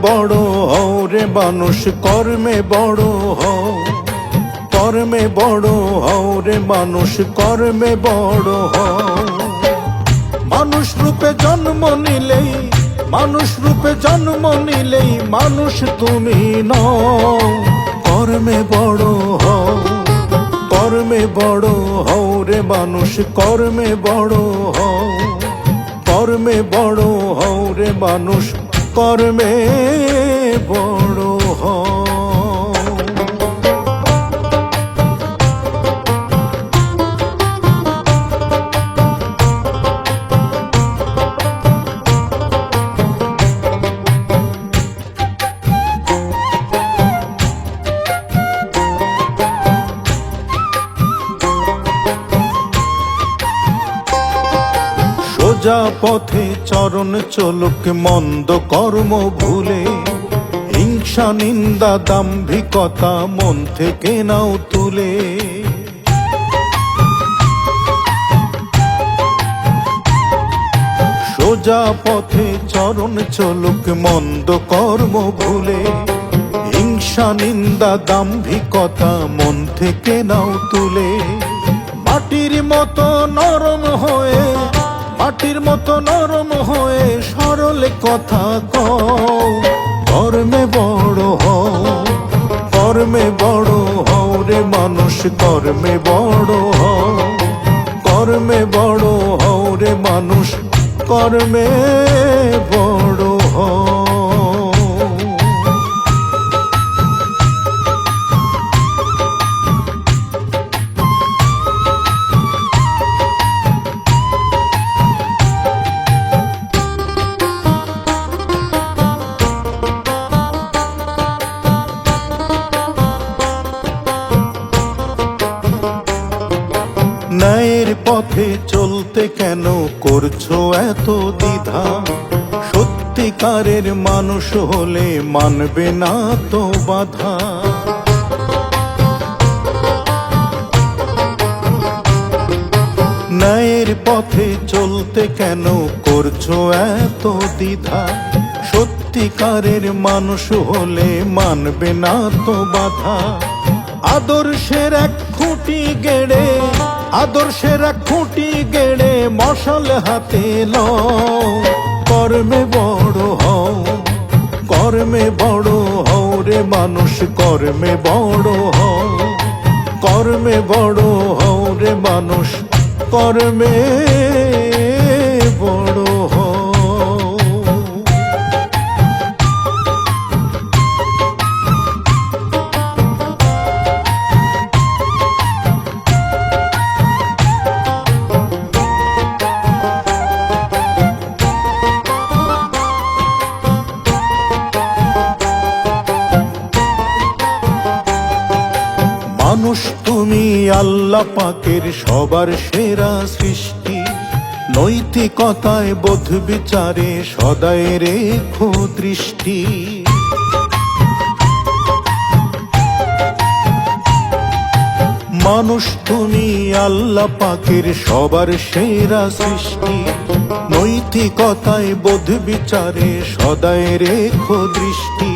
বড় হও রে মানুষ, কর্মে বড় হও। কর্মে বড় হও রে মানুষ, কর্মে বড় হও। মানুষ রূপে জন্ম নিলেই, মানুষ রূপে জন্ম নিলেই মানুষ তুমি নও। কর্মে বড় হও, কর্মে বড় হও রে মানুষ, কর্মে বড় হও। কর্মে বড় হও রে মানুষ, কর্মে বড় হও। সোজা পথে চরণ চলুক মন্দ কর্ম ভুলে, হিংসা নিন্দা দাম্ভিকতা মন থেকে নাও তুলে। সোজা পথে চরণ চলুক মন্দ কর্ম ভুলে, হিংসা নিন্দা দাম্ভিকতা মন থেকে নাও তুলে। মাটির মতো নরম হয়ে, মাটির মতো নরম হয়ে সরল কথা কও। কর্মে বড় হও, কর্মে বড় হও রে মানুষ, কর্মে বড় হও। কর্মে বড় হও রে মানুষ, কর্মে বড় হও। ন্যায়ের পথে চলতে কেন করছো এত দ্বিধা? সত্যিকারের মানুষ হলে মানবে না তো বাধা। ন্যায়ের পথে চলতে কেন করছো এত দ্বিধা? সত্যিকারের মানুষ হলে মানবে না তো বাধা। আদর্শের এক খুঁটি গেড়ে, আদর্শের এক খুঁটি গেড়ে মশাল হাতে লও। কর্মে বড় হও, কর্মে বড় হও রে মানুষ, কর্মে বড় হও। কর্মে বড় হও রে মানুষ, কর্মে বড় হও। মানুষ তুমি আল্লাহ পাকের সবার সেরা সৃষ্টি, নৈতিকতায় বোধ বিচারে সদাই রেখো দৃষ্টি। মানুষ তুমি আল্লাহ পাকের সবার সেরা সৃষ্টি, নৈতিকতায় বোধ বিচারে সদাই রেখো দৃষ্টি।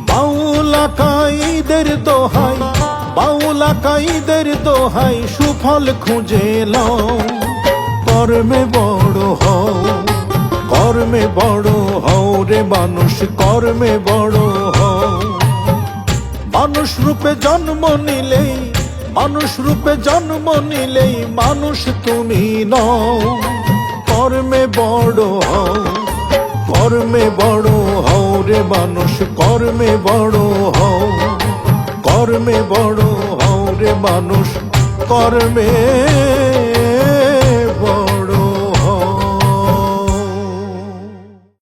বাউলা কাঈদের দোহাই, বাউলা কাঈদের দোহাই সুফল খুঁজে লও। কর্মে বড় হও, কর্মে বড় হও রে মানুষ, কর্মে বড় হও। মানুষ রূপে জন্ম নিলেই, মানুষ রূপে জন্ম নিলেই মানুষ তুমি নও। কর্মে বড় হও, কর্মে বড় হও রে মানুষ, কর্মে বড় হও। কর্মে বড় হও রে মানুষ, কর্মে